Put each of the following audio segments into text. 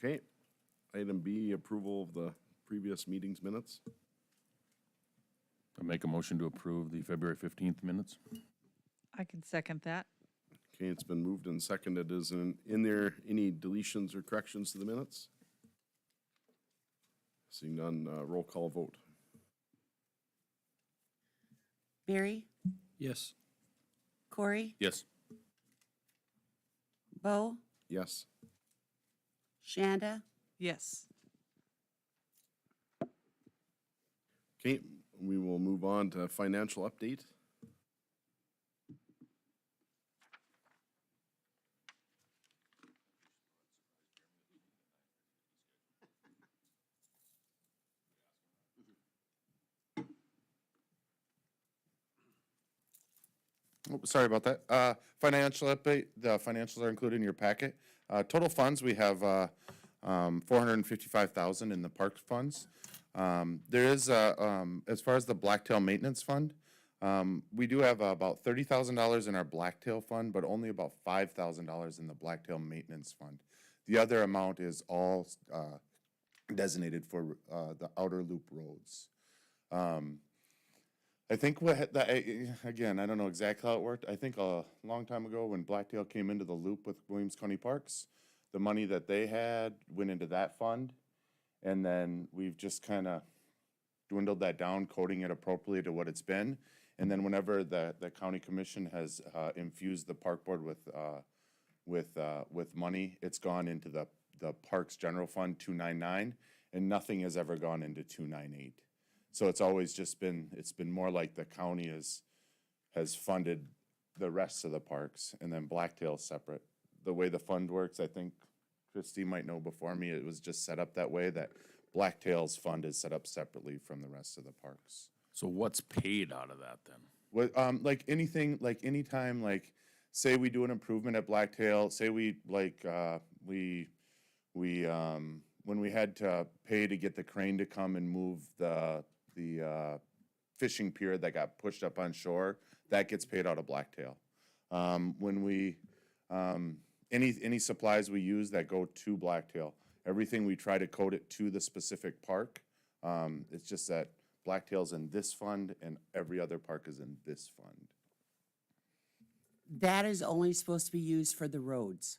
Okay. Item B, approval of the previous meeting's minutes. I make a motion to approve the February 15th minutes. I can second that. Okay, it's been moved and seconded. Is in there any deletions or corrections to the minutes? Seeing none, roll call vote. Barry, Yes. Corey, Yes. Bo, Yes. Shanda, Yes. Okay, we will move on to financial update. Oh, sorry about that. Financial update, the financials are included in your packet. Total funds, we have 455,000 in the parks funds. There is, as far as the Blacktail Maintenance Fund, we do have about $30,000 in our Blacktail Fund, but only about $5,000 in the Blacktail Maintenance Fund. The other amount is all designated for the outer loop roads. I think again, I don't know exactly how it worked. I think a long time ago when Blacktail came into the loop with Williams County Parks, the money that they had went into that fund. And then we've just kind of dwindled that down, coding it appropriately to what it's been. And then whenever the county commission has infused the park board with money, it's gone into the Parks General Fund 299, and nothing has ever gone into 298. So it's always just been, it's been more like the county has funded the rest of the parks, and then Blacktail's separate. The way the fund works, I think Christie might know before me, it was just set up that way, that Blacktail's fund is set up separately from the rest of the parks. So what's paid out of that then? What, like anything, like anytime, like, say we do an improvement at Blacktail, say we, like, when we had to pay to get the crane to come and move the fishing pier that got pushed up on shore, that gets paid out of Blacktail. When we, any supplies we use that go to Blacktail, everything we try to code it to the specific park. It's just that Blacktail's in this fund and every other park is in this fund. that is only supposed to be used for the roads.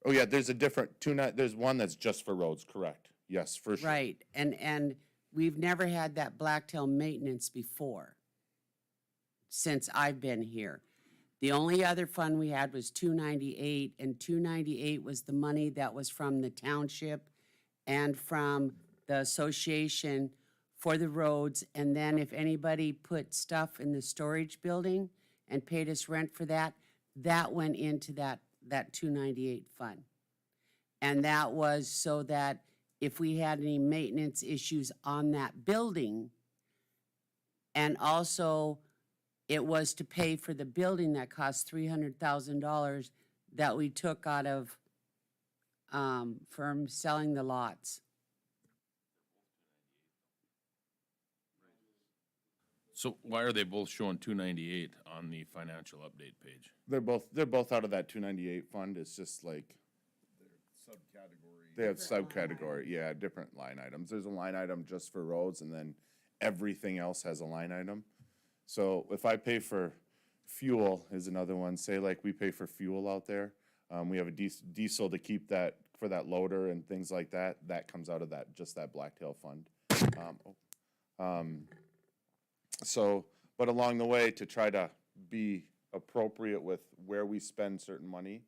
Oh yeah, there's a different there's one that's just for roads, correct? Yes, for sure. Right, and we've never had that Blacktail maintenance before, since I've been here. The only other fund we had was 298, and 298 was the money that was from the township and from the association for the roads, and then if anybody put stuff in the storage building and paid us rent for that, that went into that 298 fund. And that was so that if we had any maintenance issues on that building, and also it was to pay for the building that cost $300,000 that we took out of from selling the lots. So why are they both showing 298 on the financial update page? They're both out of that 298 fund. It's just like Subcategory. they have Different line subcategory, yeah, different line items. There's a line item just for roads, and then everything else has a line item. So if I pay for fuel is another one. Say like we pay for fuel out there. We have a diesel to keep that for that loader and things like that. That comes out of that Blacktail fund. So, but along the way, to try to be appropriate with where we spend certain money,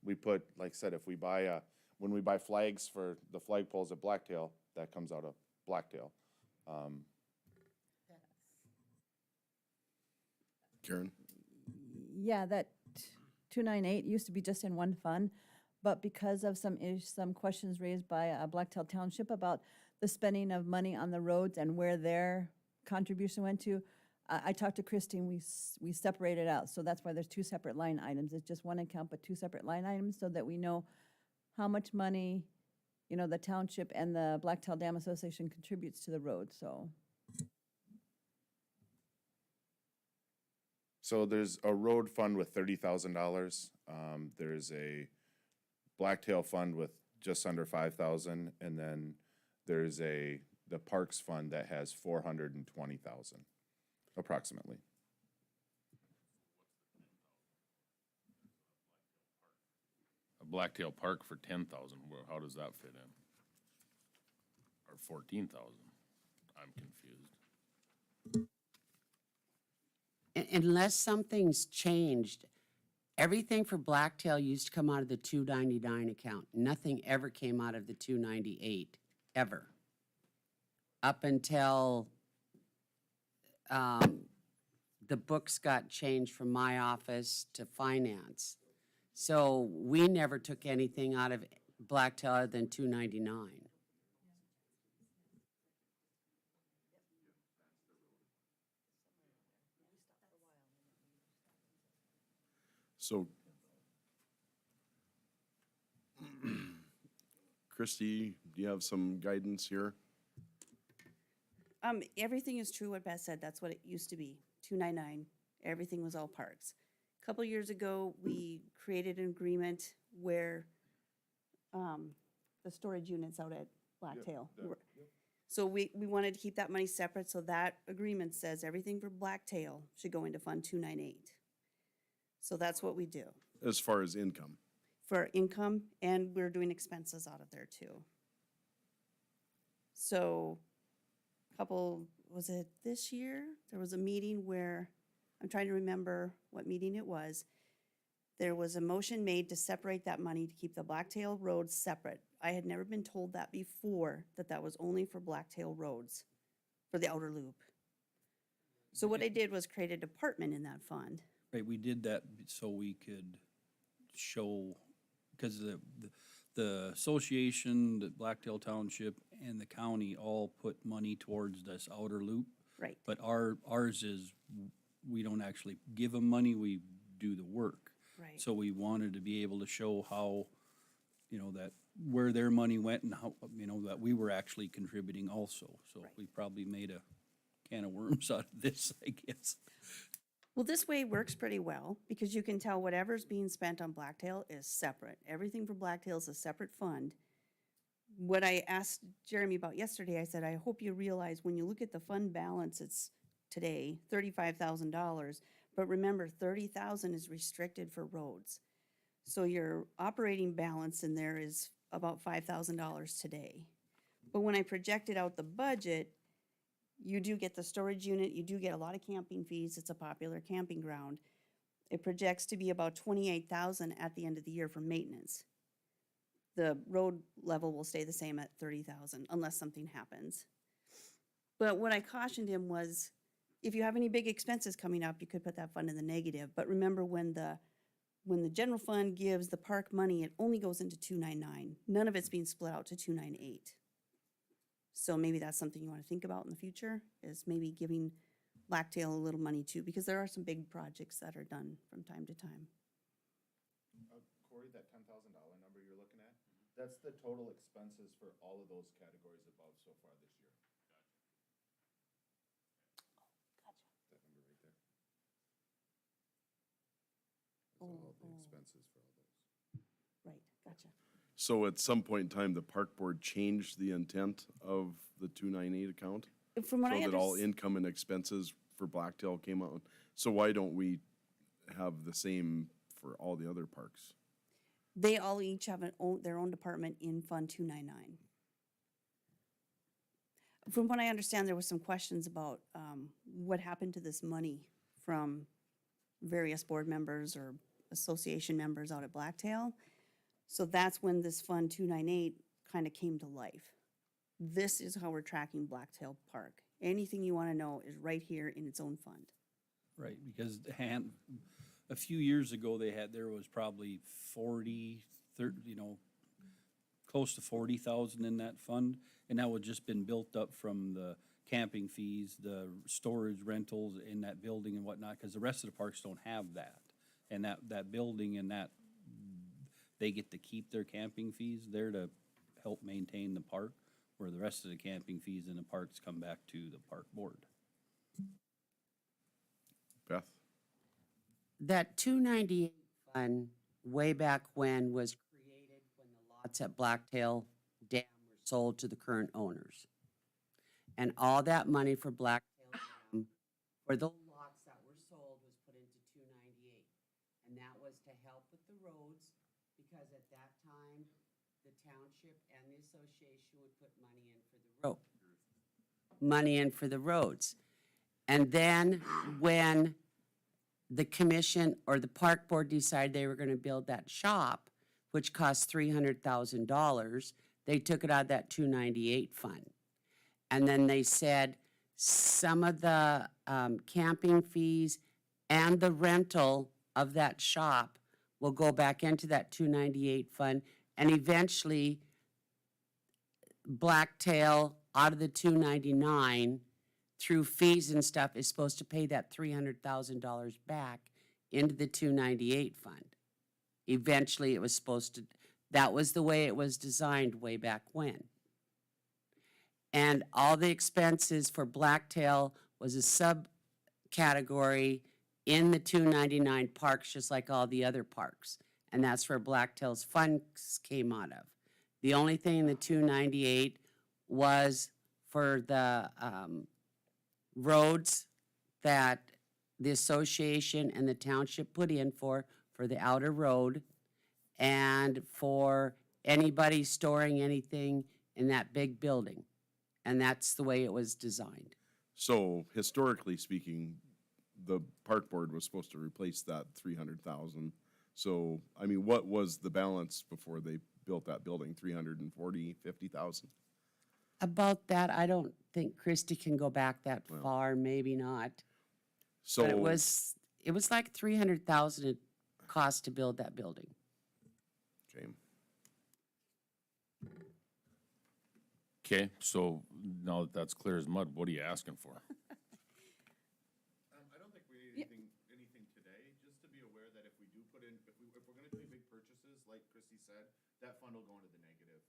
we put, like I said, if we buy when we buy flags for the flagpoles at Blacktail, that comes out of Blacktail. Karen? Yeah, that 298 used to be just in one fund, but because of some questions raised by Blacktail Township about the spending of money on the roads and where their contribution went to, I talked to Christie and we separated out. So that's why there's two separate line items. It's just one account, but two separate line items so that we know how much money, the township and the Blacktail Dam Association contributes to the road, so. So there's a road fund with $30,000. There's a Blacktail fund with just under 5,000, and then there's the Parks Fund that has 420,000, approximately. A Blacktail Park for 10,000, how does that fit in? Or 14,000? I'm confused. Unless something's changed, everything for Blacktail used to come out of the 299 account. Nothing ever came out of the 298, ever. Up until the books got changed from my office to finance. So we never took anything out of Blacktail other than 299. So, Christie, do you have some guidance here? Everything is true what Beth said. That's what it used to be, 299. Everything was all parks. A couple years ago, we created an agreement where the storage units out at Blacktail. So we wanted to keep that money separate, so that agreement says everything for Blacktail should go into Fund 298. So that's what we do As far as income? for income, and we're doing expenses out of there too. So, was it this year? There was a meeting where, I'm trying to remember what meeting it was. There was a motion made to separate that money to keep the Blacktail roads separate. I had never been told that before, that that was only for Blacktail roads, for the outer loop. So what I did was create a department in that fund. Right, we did that so we could show, because the association, the Blacktail Township, and the county all put money towards this outer loop. Right. But ours is, we don't actually give them money, we do the work. Right. So we wanted to be able to show how, that where their money went and how, that we were actually contributing also. So Right. we probably made a can of worms out of this, I guess. Well, this way works pretty well, because you can tell whatever's being spent on Blacktail is separate. Everything for Blacktail is a separate fund. What I asked Jeremy about yesterday, I said, I hope you realize when you look at the fund balance, it's today $35,000, but remember, 30,000 is restricted for roads. So your operating balance in there is about $5,000 today. But when I projected out the budget, you do get the storage unit, you do get a lot of camping fees, it's a popular camping ground. It projects to be about 28,000 at the end of the year for maintenance. The road level will stay the same at 30,000 unless something happens. But what I cautioned him was, if you have any big expenses coming up, you could put that fund in the negative. But remember, when the general fund gives the park money, it only goes into 299. None of it's being split out to 298. So maybe that's something you want to think about in the future, is maybe giving Blacktail a little money too, because there are some big projects that are done from time to time. Corey, that $10,000 number you're looking at, that's the total expenses for all of those categories above so far this year. Gotcha. That number right there. That's Oh, all the oh. expenses for all those. Right, gotcha. So at some point in time, the park board changed the intent of the 298 account? From what I So that all understand, income and expenses for Blacktail came out? So why don't we have the same for all the other parks? they all each have their own department in Fund 299. From what I understand, there was some questions about what happened to this money from various board members or association members out at Blacktail. So that's when this Fund 298 kind of came to life. This is how we're tracking Blacktail Park. Anything you want to know is right here in its own fund. Right, because a few years ago, there was probably 30, close to 40,000 in that fund, and that would just been built up from the camping fees, the storage rentals in that building and whatnot, because the rest of the parks don't have that. And that building and that, they get to keep their camping fees there to help maintain the park, where the rest of the camping fees in the parks come back to the park board. Beth? That 298 fund, way back when, was created when the lots lots at Blacktail Dam were sold to the current owners. And all that money for Blacktail Dam, for the lots that were sold, was put into 298. And that was to help with the roads, because at that time, the township and the association would put money in for the road. Money in for the roads. And then when the commission or the park board decided they were gonna build that shop, which cost $300,000, they took it out of that 298 fund. And then they said some of the camping fees and the rental of that shop will go back into that 298 fund. And eventually, Blacktail, out of the 299, through fees and stuff, is supposed to pay that $300,000 back into the 298 fund. Eventually, it was supposed to, that was the way it was designed way back when. And all the expenses for Blacktail was a subcategory in the 299 parks, just like all the other parks. And that's where Blacktail's funds came out of. The only thing in the 298 was for the roads that the association and the township put in for the outer road, and for anybody storing anything in that big building. And that's the way it was designed. So historically speaking, the park board was supposed to replace that 300,000. So, I mean, what was the balance before they built that building? 340, 50,000? About that, I don't think Christie can go back that far, maybe not. So But it was like 300,000 it cost to build that building. okay. Okay, so now that that's clear as mud, what are you asking for? I don't think we need anything today, just to be aware that if we do put in, if we're gonna do big purchases, like Christie said, that fund will go into the negative,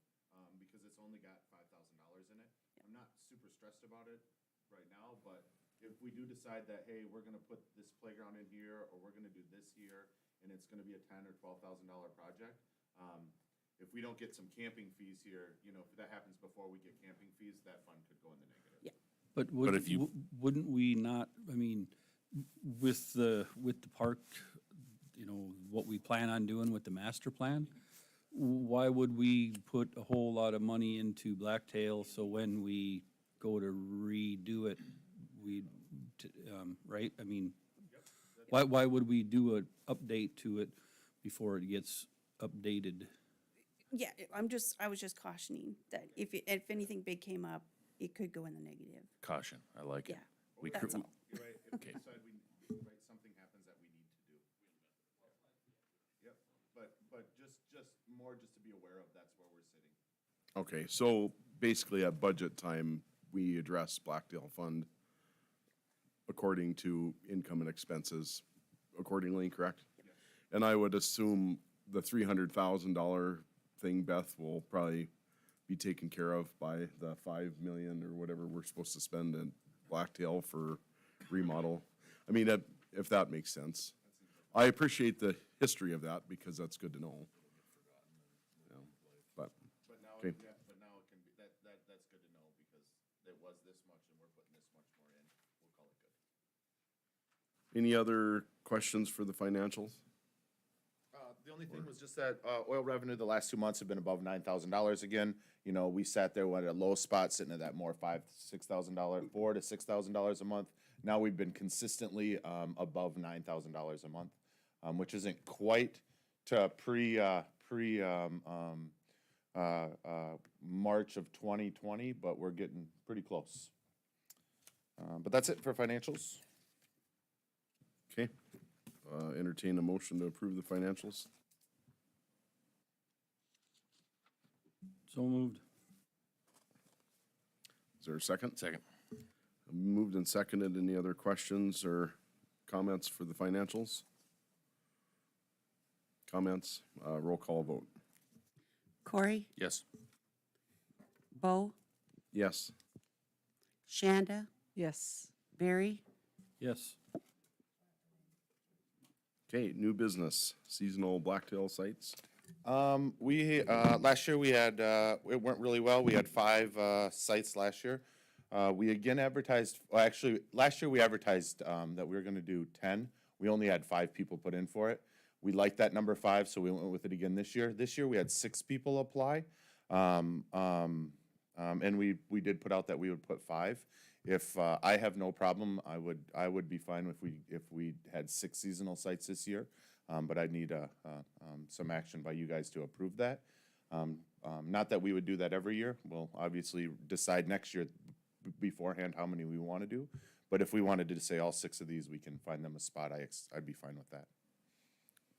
because it's only got $5,000 in it. I'm not super stressed about it right now, but if we do decide that, hey, we're gonna put this playground in here, or we're gonna do this here, and it's gonna be a $10,000 or $12,000 project, if we don't get some camping fees here, you know, if that happens before we get camping fees, that fund could go in the negative. Yeah. But if you- wouldn't we not, I mean, with the park, you know, what we plan on doing with the master plan, why would we put a whole lot of money into Blacktail, so when we go to redo it, right? I mean, why would we do an update to it before it gets updated? Yeah, I was just cautioning that if anything big came up, it could go in the negative. Caution, I like it. Yeah, We that's cr- all. You're right, if we Okay. decide something happens that we need to do. Yep, but just more just to be aware of, that's where we're sitting. Okay, so basically at budget time, we address Blacktail Fund according to income and expenses accordingly, correct? And I would assume the $300,000 thing, Beth, will probably be taken care of by the 5 million or whatever we're supposed to spend in Blacktail for remodel. I mean, if that makes sense. I appreciate the history of that because that's good to know. Yeah, But, But now, Okay. yeah, but now it can be, that's good to know, because it was this much and we're putting this much more in, we'll call it good. any other questions for the financials? The only thing was just that, oil revenue the last 2 months have been above $9,000 again. You know, we sat there at a low spot, sitting at that more $5,000 to $6,000, $4,000 to $6,000 a month. Now we've been consistently, above $9,000 a month, which isn't quite to March of 2020, but we're getting pretty close. But that's it for financials. Okay. Entertain a motion to approve the financials. So moved. Is there a second? Second. Moved and seconded. Any other questions or comments for the financials? Comments? Roll call vote. Corey, Yes. Bo, Yes. Shanda, Yes. Barry, Yes. Okay, new business, seasonal Blacktail sites. Last year we had, it went really well. We had 5 sites last year. We again advertised, well, actually, last year we advertised that we were gonna do 10. We only had 5 people put in for it. We liked that number 5, so we went with it again this year. This year we had 6 people apply. And we did put out that we would put 5. If I have no problem, I would be fine if we had 6 seasonal sites this year. But I'd need some action by you guys to approve that. Not that we would do that every year. We'll obviously decide next year beforehand how many we want to do. But if we wanted to say all 6 of these, we can find them a spot. I'd be fine with that.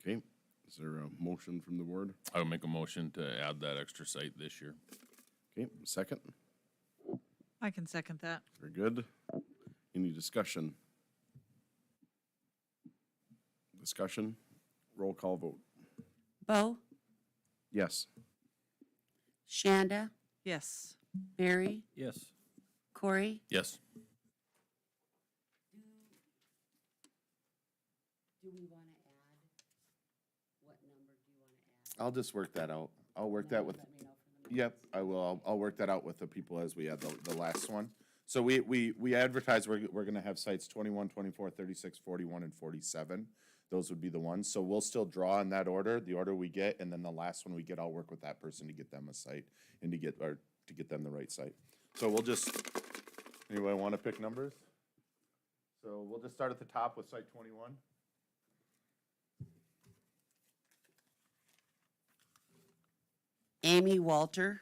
Okay, is there a motion from the board? I would make a motion to add that extra site this year. Okay, second, I can second that. very good. Any discussion? Discussion, roll call vote. Bo, Yes. Shanda, Yes. Barry, Yes. Corey. Yes. Do we want to add, what number do you want to add? I'll just work that out. I'll work that with, yep, I will. I'll work that out with the people as we add the last one. So we advertise, we're gonna have sites 21, 24, 36, 41, and 47. Those would be the ones. So we'll still draw in that order, the order we get, and then the last one we get, I'll work with that person to get them a site and to get them the right site. So we'll just, anybody wanna pick numbers? So we'll just start at the top with site 21. Amy Walter.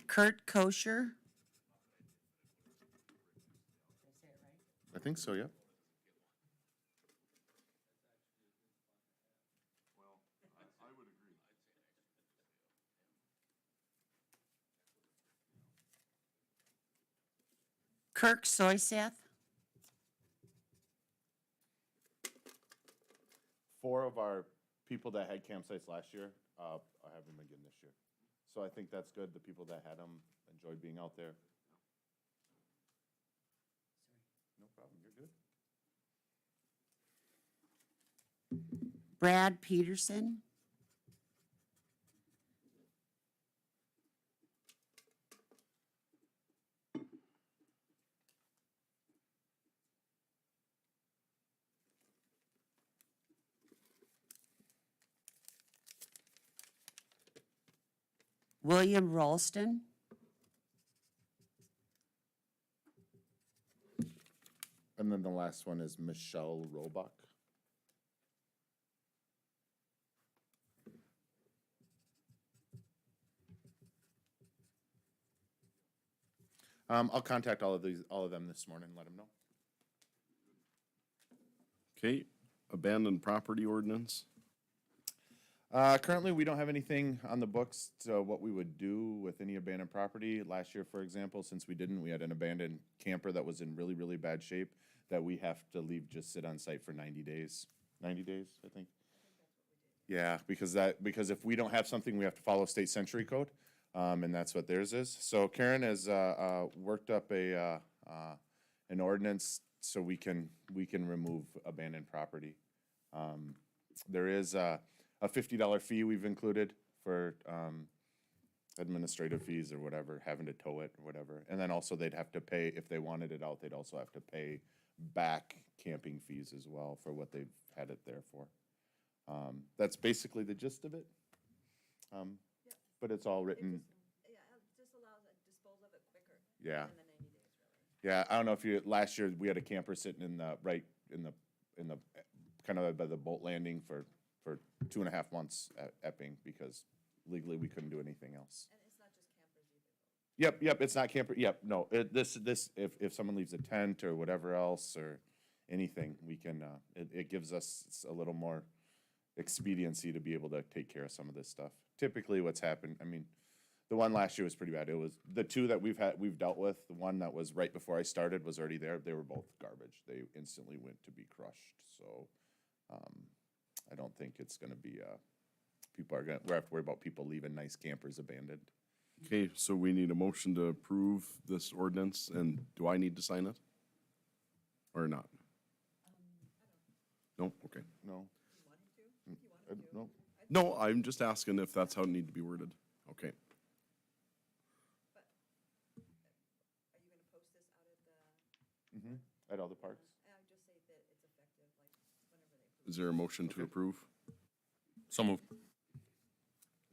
Kurt Kosher. I think so, yeah. Kirk Soyseth. 4 of our people that had campsites last year, I have them again this year. So I think that's good. The people that had them enjoyed being out there. No problem, you're good. Brad Peterson. William Ralston. And then the last one is Michelle Roebuck. I'll contact all of them this morning and let them know. Okay, abandoned property ordinance. Currently, we don't have anything on the books to what we would do with any abandoned property. Last year, for example, since we didn't, we had an abandoned camper that was in really, really bad shape that we have to leave just sit on site for 90 days. 90 days, I think. Yeah, because if we don't have something, we have to follow state century code, and that's what theirs is. So Karen has worked up an ordinance so we can remove abandoned property. There is a $50 fee we've included for administrative fees or whatever, having to tow it or whatever. And then also they'd have to pay, if they wanted it out, they'd also have to pay back camping fees as well for what they've had it there for. That's basically the gist of it. But it's all written. Yeah, it just allows a disposal of it quicker. Yeah. Than the 90 days, really. Yeah, I don't know if you, last year, we had a camper sitting in the, kind of by the boat landing for 2.5 months at Epping because legally we couldn't do anything else. And it's not just campers either. Yep, it's not camper, yep, no, if someone leaves a tent or whatever else or anything, we can, it gives us a little more expediency to be able to take care of some of this stuff. Typically what's happened, I mean, the one last year was pretty bad. It was, the 2 that we've dealt with, the one that was right before I started was already there. They were both garbage. They instantly went to be crushed, so, I don't think it's gonna be people are gonna, we have to worry about people leaving nice campers abandoned. Okay, so we need a motion to approve this ordinance, and do I need to sign it? Or not? No, okay. No? No? No, I'm just asking if that's how it need to be worded. Okay. At all the parks? Is there a motion to approve? So moved.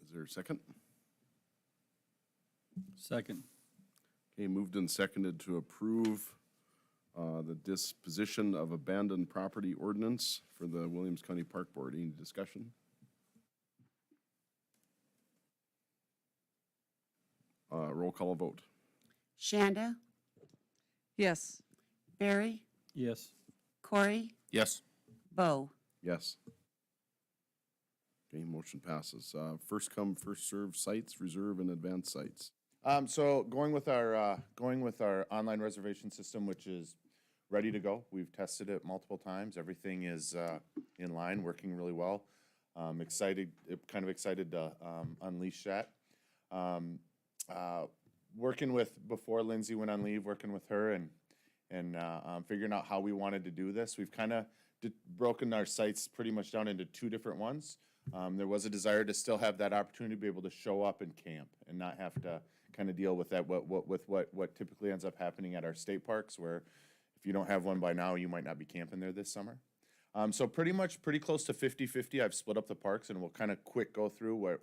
Is there a second? Second. Okay, moved and seconded to approve the disposition of abandoned property ordinance for the Williams County Park Board. Any discussion? Roll call vote. Shanda, Yes. Barry, Yes. Corey, Yes. Bo. Yes. Okay, motion passes. First come, first served sites, reserve and advanced sites. So going with our online reservation system, which is ready to go. We've tested it multiple times. Everything is in line, working really well. Kind of excited to unleash that. Working with, before Lindsay went on leave, working with her and figuring out how we wanted to do this. We've kind of broken our sites pretty much down into two different ones. There was a desire to still have that opportunity to be able to show up and camp and not have to kind of deal with that, what typically ends up happening at our state parks, where if you don't have one by now, you might not be camping there this summer. So pretty close to 50-50. I've split up the parks, and we'll kind of quick go through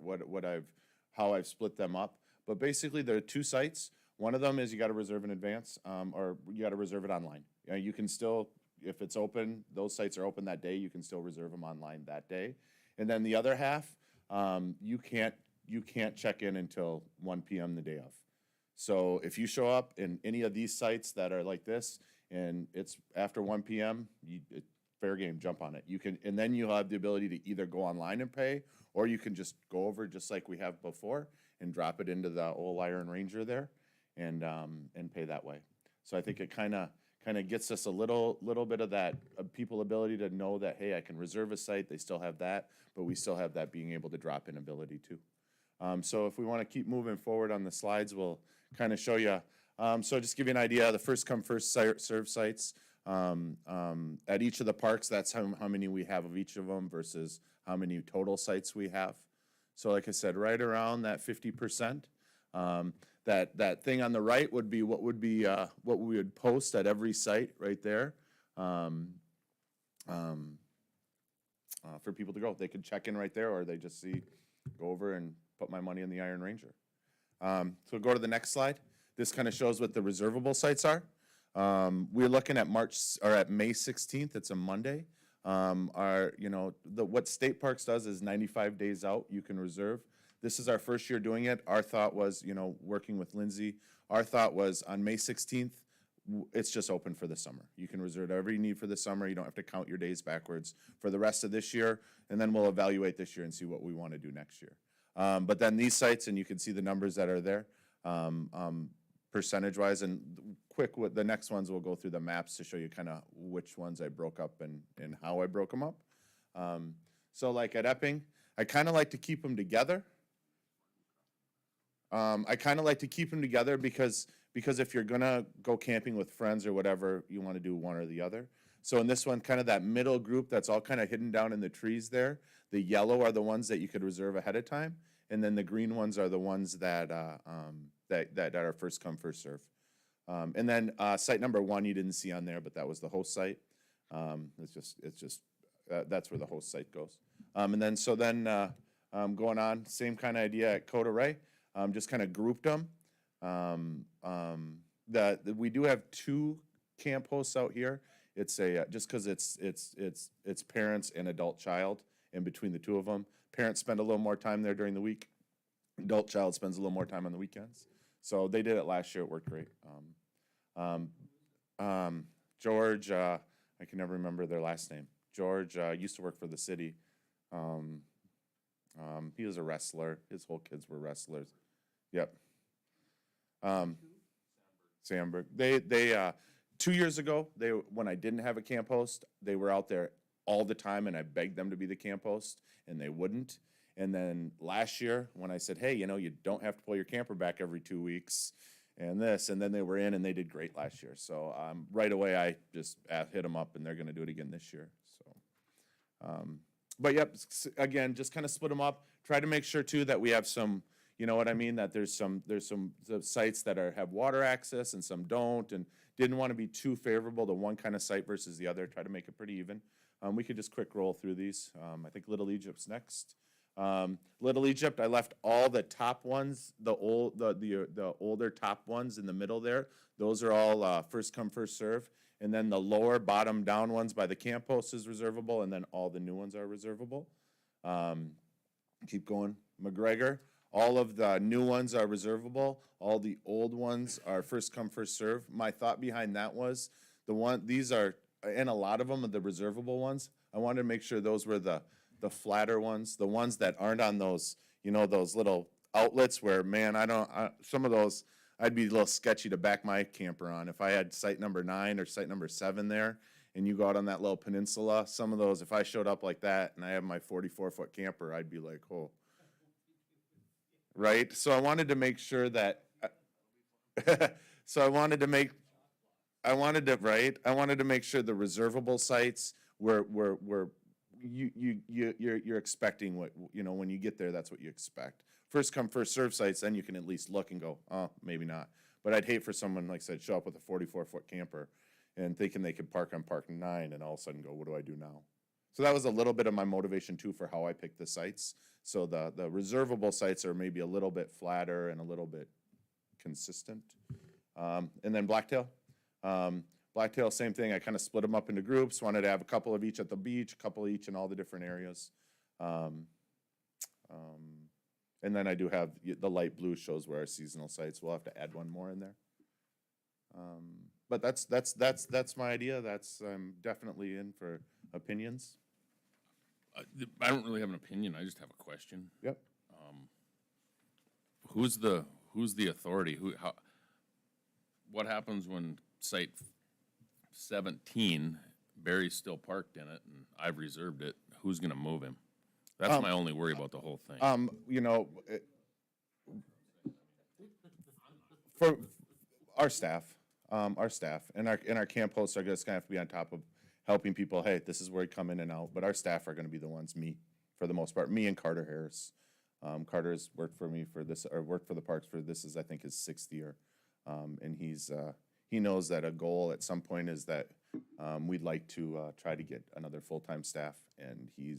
how I've split them up. But basically, there are two sites. One of them is you got to reserve in advance, or you got to reserve it online. You can still, if it's open, those sites are open that day, you can still reserve them online that day. And then the other half, you can't check in until 1 p.m. the day of. So if you show up in any of these sites that are like this, and it's after 1 p.m., fair game, jump on it. You can, and then you'll have the ability to either go online and pay, or you can just go over just like we have before and drop it into the old Iron Ranger there, and pay that way. So I think it kind of gets us a little bit of that people ability to know that, hey, I can reserve a site. They still have that, but we still have that being able to drop in ability too. So if we want to keep moving forward on the slides, we'll kind of show you. So just give you an idea, the first come, first serve sites. At each of the parks, that's how many we have of each of them versus how many total sites we have. So like I said, right around that 50%. That thing on the right would be what we would post at every site right there. For people to go, they could check in right there, or they just go over and put my money in the Iron Ranger. So go to the next slide. This kind of shows what the reservable sites are. We're looking at May 16th. It's a Monday. What State Parks does is 95 days out, you can reserve. This is our first year doing it. Our thought was, working with Lindsay, our thought was on May 16th, it's just open for the summer. You can reserve whatever you need for the summer. You don't have to count your days backwards for the rest of this year, and then we'll evaluate this year and see what we want to do next year. But then these sites, and you can see the numbers that are there, percentage-wise, and the next ones we'll go through the maps to show you kind of which ones I broke up and how I broke them up. So like at Epping, I kind of like to keep them together. Because if you're gonna go camping with friends or whatever, you want to do one or the other. So in this one, kind of that middle group that's all kind of hidden down in the trees there, the yellow are the ones that you could reserve ahead of time, and then the green ones are the ones that are first come, first serve. And then site number 1 you didn't see on there, but that was the host site. That's where the host site goes. And then going on, same kind of idea at Coda Ray. Just kind of grouped them. We do have 2 camp hosts out here. It's just because it's parents and adult child in between the 2 of them. Parents spend a little more time there during the week. Adult child spends a little more time on the weekends. So they did it last year. It worked great. George, I can never remember their last name. George used to work for the city. He was a wrestler. His whole kids were wrestlers. Yep. Sandberg. They 2 years ago, when I didn't have a camp host, they were out there all the time, and I begged them to be the camp host, and they wouldn't. And then last year, when I said, hey, you know, you don't have to pull your camper back every 2 weeks and this, and then they were in and they did great last year. So right away, I just hit them up and they're going to do it again this year. So, but yep, again, just kind of split them up. Try to make sure too that we have some, you know what I mean, that there's some sites that have water access and some don't, and didn't want to be too favorable to one kind of site versus the other. Try to make it pretty even. We could just quick roll through these. I think Little Egypt's next. Little Egypt, I left all the top ones, the older top ones in the middle there. Those are all first come, first serve. And then the lower bottom down ones by the camp post is reservable, and then all the new ones are reservable. Keep going. McGregor, all of the new ones are reservable. All the old ones are first come, first serve. My thought behind that was these are, and a lot of them are the reservable ones. I wanted to make sure those were the flatter ones, the ones that aren't on those, you know, those little outlets where, man, some of those, I'd be a little sketchy to back my camper on. If I had site number 9 or site number 7 there, and you go out on that little peninsula, some of those, if I showed up like that and I have my 44-foot camper, I'd be like, oh. Right? So I wanted to make sure that, I wanted to make sure the reservable sites were you're expecting what, you know, when you get there, that's what you expect. First come, first serve sites, then you can at least look and go, oh, maybe not. But I'd hate for someone, like I said, show up with a 44-foot camper and thinking they could park on park 9 and all of a sudden go, what do I do now? So that was a little bit of my motivation too for how I picked the sites. So the reservable sites are maybe a little bit flatter and a little bit consistent. And then Blacktail. Blacktail, same thing. I kind of split them up into groups. Wanted to have a couple of each at the beach, a couple each in all the different areas. And then I do have the light blue shows where our seasonal sites. We'll have to add one more in there. But that's my idea. I'm definitely in for opinions. I don't really have an opinion, I just have a question. Yep. Who's the authority? What happens when site 17, Barry's still parked in it, and I've reserved it? Who's gonna move him? That's my only worry about the whole thing. You know, for our staff and our camp hosts are just gonna have to be on top of helping people. Hey, this is where you come in and out. But our staff are gonna be the ones, for the most part, me and Carter Harris. Carter's worked for me for this, or worked for the parks for this is, I think, his 6th year. And he knows that a goal at some point is that we'd like to try to get another full-time staff, and he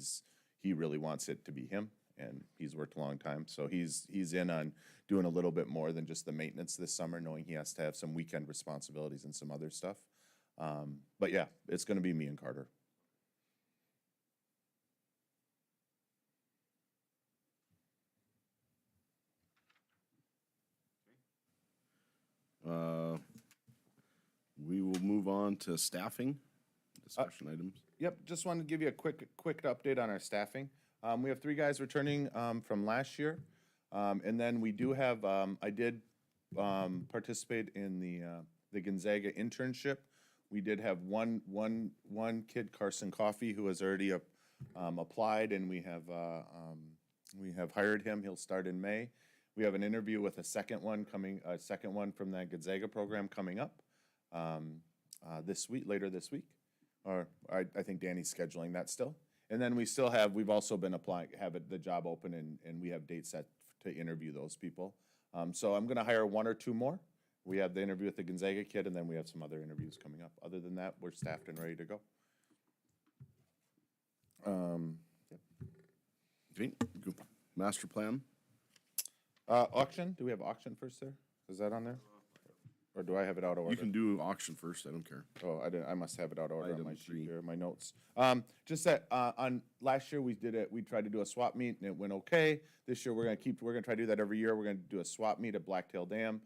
really wants it to be him, and he's worked a long time. So he's in on doing a little bit more than just the maintenance this summer, knowing he has to have some weekend responsibilities and some other stuff. But yeah, it's gonna be me and Carter. We will move on to staffing, discussion items. Yep, just wanted to give you a quick update on our staffing. We have 3 guys returning from last year. And then we do have, I did participate in the Gonzaga internship. We did have one kid, Carson Coffey, who has already applied, and we have hired him. He'll start in May. We have an interview with a second one from that Gonzaga program coming up later this week. Or I think Danny's scheduling that still. And then we've also been the job open, and we have dates set to interview those people. So I'm gonna hire 1 or 2 more. We have the interview with the Gonzaga kid, and then we have some other interviews coming up. Other than that, we're staffed and ready to go. Yep. Okay, go. Master plan. Auction, do we have auction first there? Is that on there? Or do I have it out of order? You can do auction first, I don't care. Oh, I must have it out of order on my Item sheet 3. here, my notes. Just that, on last year, we tried to do a swap meet and it went okay. This year, we're gonna try to do that every year. We're gonna do a swap meet at Blacktail Dam.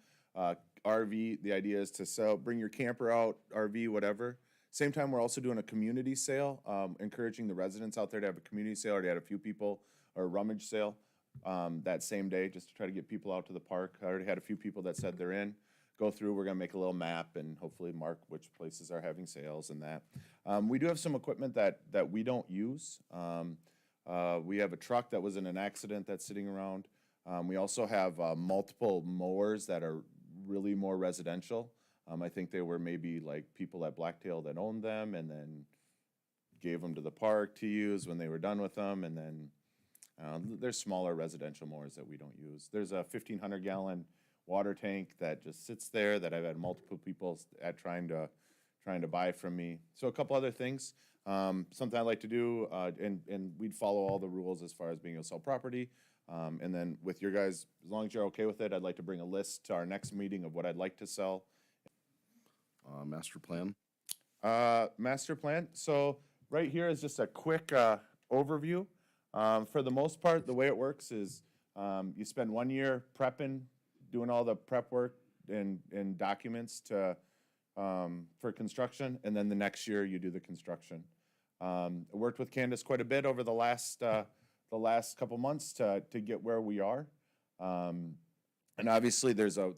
RV, the idea is to bring your camper out, RV, whatever. Same time, we're also doing a community sale, encouraging the residents out there to have a community sale, or to have a few people, or a rummage sale, that same day, just to try to get people out to the park. I already had a few people that said they're in. Go through, we're gonna make a little map and hopefully mark which places are having sales and that. We do have some equipment that we don't use. We have a truck that was in an accident that's sitting around. We also have multiple mowers that are really more residential. I think they were maybe like people at Blacktail that owned them and then gave them to the park to use when they were done with them. And then there's smaller residential mowers that we don't use. There's a 1,500 gallon water tank that just sits there that I've had multiple people at trying to buy from me. So a couple other things. Something I like to do, and we'd follow all the rules as far as being able to sell property. And then with your guys, as long as you're okay with it, I'd like to bring a list to our next meeting of what I'd like to sell. Master plan. Master plan. So right here is just a quick overview. For the most part, the way it works is you spend 1 year prepping, doing all the prep work and documents to for construction, and then the next year you do the construction. I worked with Candace quite a bit over the last couple months to get where we are. And obviously there's a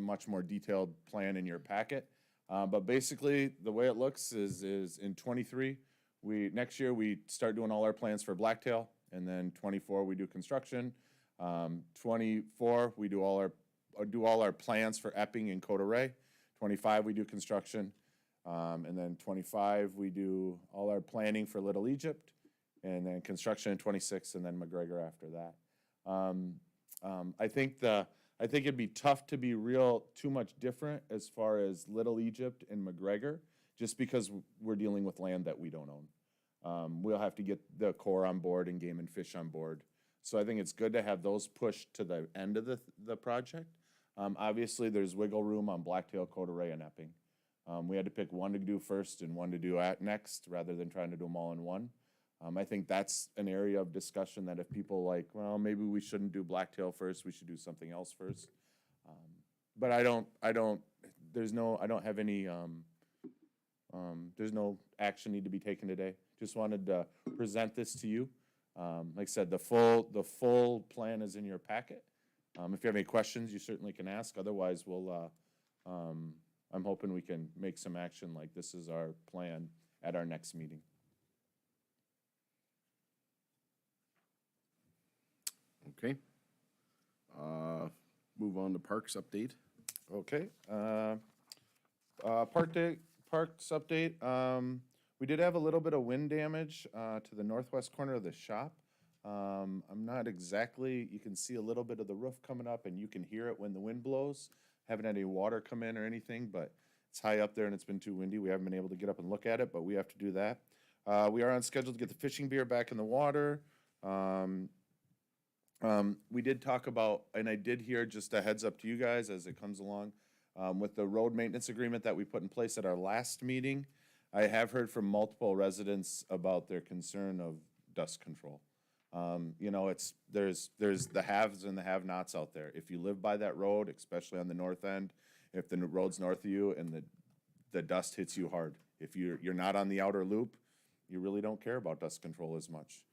much more detailed plan in your packet. But basically the way it looks is in 23, next year we start doing all our plans for Blacktail, and then 24 we do construction. 24 we do all our plans for Epping and Coda Ray. 25 we do construction. And then 25 we do all our planning for Little Egypt, and then construction in 26, and then McGregor after that. I think it'd be tough to be too much different as far as Little Egypt and McGregor, just because we're dealing with land that we don't own. We'll have to get the Corps on board and Game and Fish on board. So I think it's good to have those pushed to the end of the project. Obviously, there's wiggle room on Blacktail, Coda Ray, and Epping. We had to pick one to do first and one to do next, rather than trying to do them all in one. I think that's an area of discussion that if people like, well, maybe we shouldn't do Blacktail first, we should do something else first. But there's no action need to be taken today. Just wanted to present this to you. Like I said, the full plan is in your packet. If you have any questions, you certainly can ask. Otherwise, I'm hoping we can make some action like this is our plan at our next meeting. Okay. Move on to parks update. Okay. Parks update. We did have a little bit of wind damage to the northwest corner of the shop. I'm not exactly, you can see a little bit of the roof coming up, and you can hear it when the wind blows. Haven't had any water come in or anything, but it's high up there and it's been too windy. We haven't been able to get up and look at it, but we have to do that. We are on schedule to get the fishing pier back in the water. We did talk about, and I did hear, just a heads up to you guys as it comes along, with the road maintenance agreement that we put in place at our last meeting, I have heard from multiple residents about their concern of dust control. There's the haves and the have-nots out there. If you live by that road, especially on the north end, if the road's north of you and the dust hits you hard. If you're not on the outer loop, you really don't care about dust control as much.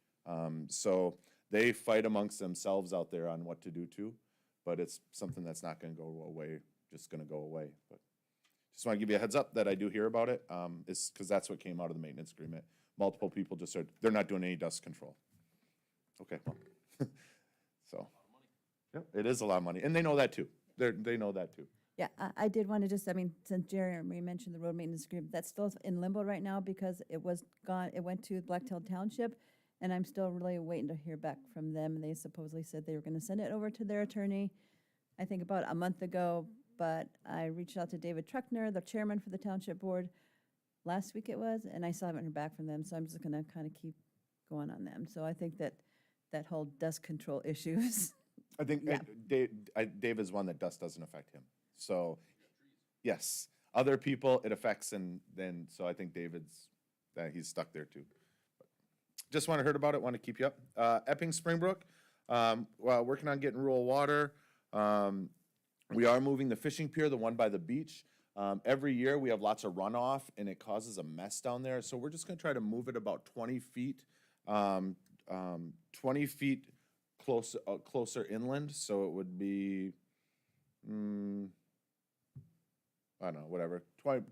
So they fight amongst themselves out there on what to do too, but it's something that's not gonna go away, just gonna go away. But just wanna give you a heads up that I do hear about it, is because that's what came out of the maintenance agreement. Multiple people just said, they're not doing any dust control. Okay, well, so, yep, it is a lot of money, and they know that too. They know that too. Yeah, I did want to just, since Jeremy mentioned the road maintenance agreement, that's still in limbo right now because it was gone, it went to Blacktail Township, and I'm still really waiting to hear back from them. They supposedly said they were going to send it over to their attorney, I think about a month ago, but I reached out to David Truckner, the chairman for the township board, last week it was, and I still haven't heard back from them, so I'm just going to kind of keep going on them. So I think that whole dust control issues. I think Yeah. Dave is one that dust doesn't affect him. So, yes, other people it affects, and then, so I think he's stuck there too. Just want to heard about it, want to keep you up. Epping Springbrook, working on getting rural water. We are moving the fishing pier, the one by the beach. Every year we have lots of runoff and it causes a mess down there. So we're just gonna try to move it about 20 feet, 20 feet closer inland. So it would be, I don't know, whatever,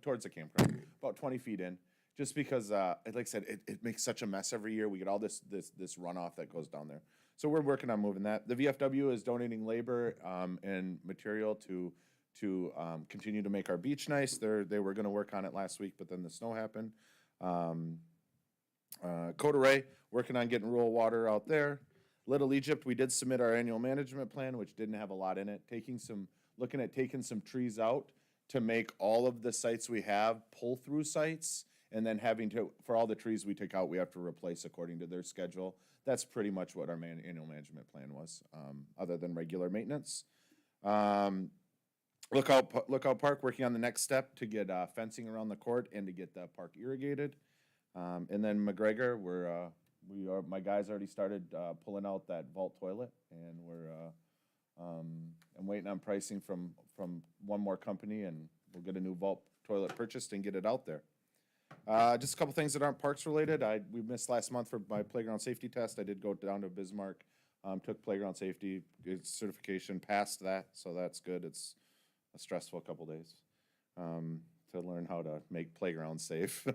towards the campground, about 20 feet in. just because, like I said, it makes such a mess every year. We get all this runoff that goes down there. So we're working on moving that. The VFW is donating labor and material to continue to make our beach nice. They were going to work on it last week, but then the snow happened. Coda Ray, working on getting rural water out there. Little Egypt, we did submit our annual management plan, which didn't have a lot in it. Looking at taking some trees out to make all of the sites we have pull-through sites, and then for all the trees we take out, we have to replace according to their schedule. That's pretty much what our annual management plan was, other than regular maintenance. Lookout Park, working on the next step to get fencing around the court and to get the park irrigated. And then McGregor, my guys already started pulling out that vault toilet, and I'm waiting on pricing from one more company, and we'll get a new vault toilet purchased and get it out there. Just a couple things that aren't parks related. We missed last month for my playground safety test. I did go down to Bismarck, took playground safety certification, passed that, so that's good. It's a stressful couple days to learn how to make playgrounds safe.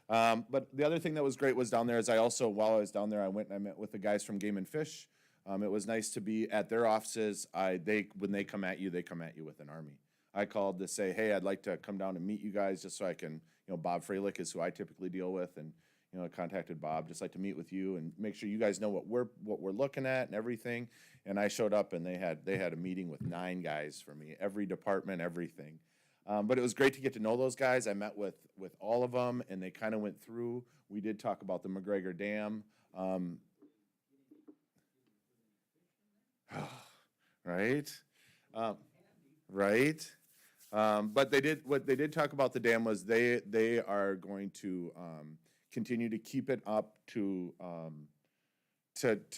But the other thing that was great was down there is while I was down there, I went and I met with the guys from Game and Fish. It was nice to be at their offices. When they come at you with an army. I called to say, hey, I'd like to come down and meet you guys just so I can, Bob Freilich is who I typically deal with, and I contacted Bob, just like to meet with you and make sure you guys know what we're looking at and everything. And I showed up and they had a meeting with 9 guys for me, every department, everything. But it was great to get to know those guys. I met with all of them, and they kind of went through. We did talk about the McGregor Dam. Right? Right? But what they did talk about the dam was they are going to continue to keep it up to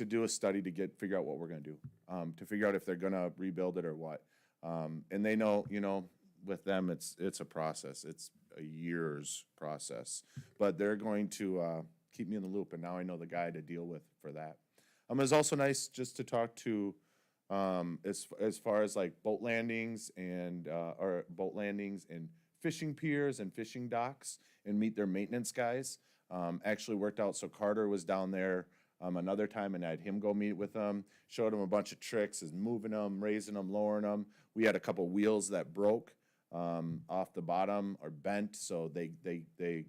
do a study to figure out what we're going to do, to figure out if they're going to rebuild it or what. And they know, with them, it's a process. It's a year's process. But they're going to keep me in the loop, and now I know the guy to deal with for that. It was also nice just to talk to, as far as like boat landings and fishing piers and fishing docks, and meet their maintenance guys. Actually worked out, so Carter was down there another time, and I had him go meet with them, showed him a bunch of tricks, is moving them, raising them, lowering them. We had a couple wheels that broke off the bottom or bent, so they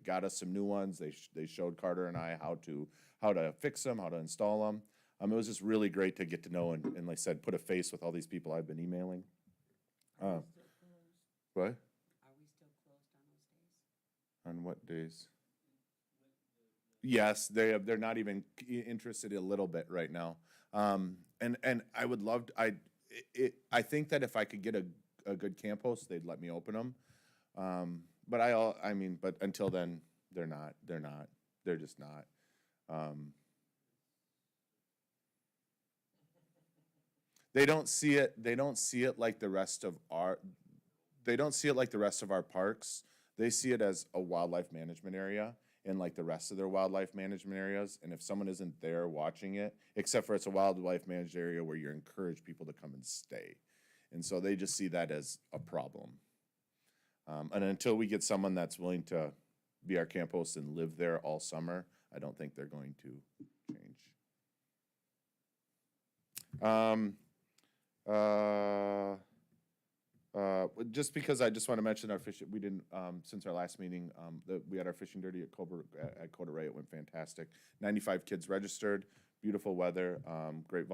got us some new ones. They showed Carter and I how to fix them, how to install them. It was just really great to get to know and like I said, put a face with all these people I've been emailing. What? Are we still closed on those days? On what days? Yes, they're not even interested a little bit right now. And I would love to, I think that if I could get a good camp host, they'd let me open them. But until then, they're just not. They don't see it like the rest of our parks. They see it as a wildlife management area, and like the rest of their wildlife management areas. And if someone isn't there watching it, except for it's a wildlife managed area where you encourage people to come and stay. And so they just see that as a problem. And until we get someone that's willing to be our camp host and live there all summer, I don't think they're going to change. Just because I just want to mention our fishing, we didn't, since our last meeting, we had our fishing derby at Coda Ray. It went fantastic. 95 kids registered, beautiful weather, great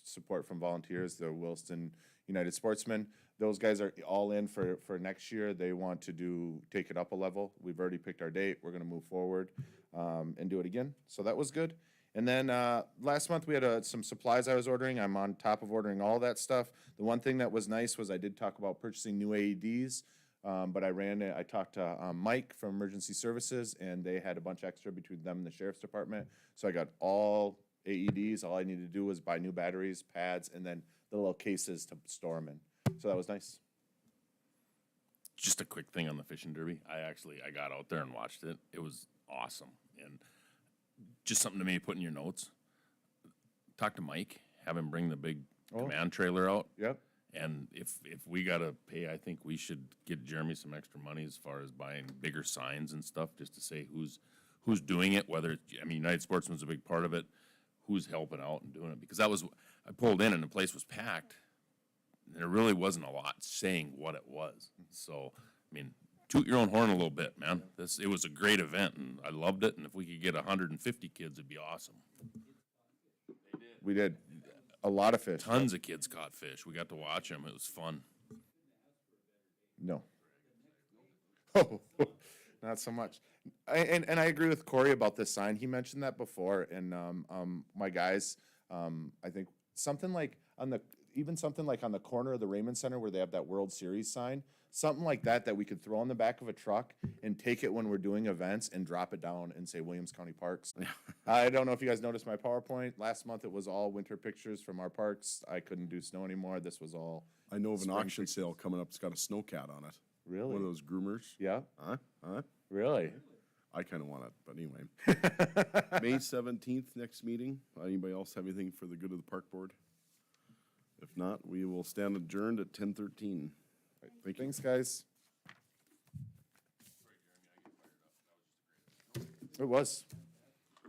support from volunteers, the Williston United Sportsmen. Those guys are all in for next year. They want to take it up a level. We've already picked our date. We're going to move forward and do it again. So that was good. And then last month we had some supplies I was ordering. I'm on top of ordering all that stuff. The one thing that was nice was I did talk about purchasing new AEDs, but I talked to Mike from Emergency Services, and they had a bunch extra between them and the Sheriff's Department. So I got all AEDs. All I needed to do was buy new batteries, pads, and then the little cases to store them in. So that was nice. Just a quick thing on the fishing derby. I got out there and watched it. It was awesome. And just something to maybe put in your notes. Talk to Mike, have him bring the big command trailer out. Yep. And if we gotta pay, I think we should get Jeremy some extra money as far as buying bigger signs and stuff, just to say who's doing it, whether, I mean, United Sportsman's a big part of it, who's helping out and doing it, because that was, I pulled in and the place was packed, and there really wasn't a lot saying what it was. So, I mean, toot your own horn a little bit, man. It was a great event, and I loved it, and if we could get 150 kids, it'd be awesome. We did a lot of fish. Tons of kids caught fish. We got to watch them. It was fun. No. Oh, not so much. And I agree with Corey about this sign. He mentioned that before, and my guys, I think something like something like on the corner of the Raymond Center where they have that World Series sign, something like that we could throw on the back of a truck and take it when we're doing events and drop it down and say Williams County Parks. I don't know if you guys noticed my PowerPoint. Last month it was all winter pictures from our parks. I couldn't do snow anymore. This was all I know of an Spring auction pictures. sale coming up. It's got a snowcat on it. really. One of those groomers. Yeah, Huh? really. I kind of want it, but anyway. May 17th, next meeting. Anybody else have anything for the good of the park board? If not, we will stand adjourned at 10:13. Thank you. Thanks, guys. It was.